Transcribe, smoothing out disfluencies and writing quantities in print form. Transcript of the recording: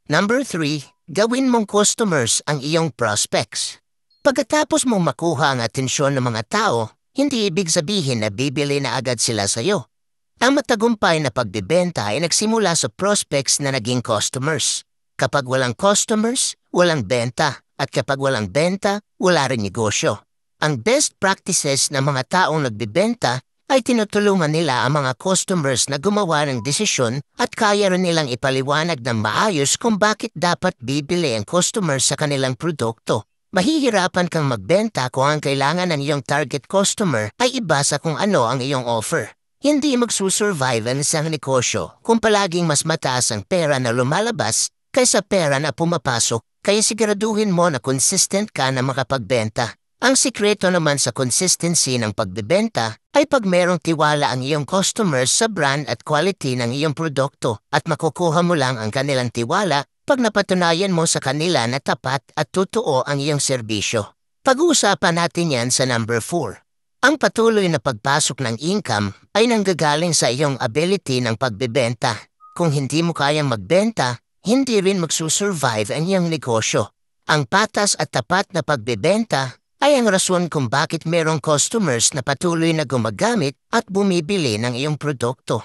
Number 3, gawin mong customers ang iyong prospects. Pagkatapos mong makuha ang atensyon ng mga tao, hindi ibig sabihin na bibili na agad sila sa'yo. Ang matagumpay na pagbibenta ay nagsimula sa prospects na naging customers. Kapag walang customers, walang benta. At kapag walang benta, wala rin negosyo. Ang best practices ng mga taong nagbibenta ay tinutulungan nila ang mga customers na gumawa ng desisyon at kaya rin nilang ipaliwanag ng maayos kung bakit dapat bibili ang customers sa kanilang produkto. Mahihirapan kang magbenta kung ang kailangan ng iyong target customer ay iba sa kung ano ang iyong offer. Hindi magsusurvive ang isang negosyo kung palaging mas mataas ang pera na lumalabas kaysa pera na pumapasok, kaya siguraduhin mo na consistent ka na makapagbenta. Ang sikreto naman sa consistency ng pagbebenta ay pag merong tiwala ang iyong customers sa brand at quality ng iyong produkto at makukuha mo lang ang kanilang tiwala pag napatunayan mo sa kanila na tapat at totoo ang iyong serbisyo. Pag-uusapan natin yan sa number 4. Ang patuloy na pagpasok ng income ay nanggagaling sa iyong ability ng pagbebenta. Kung hindi mo kayang magbenta, hindi rin magsusurvive ang iyong negosyo. Ang patas at tapat na pagbebenta ay ang rason kung bakit merong customers na patuloy na gumagamit at bumibili ng iyong produkto.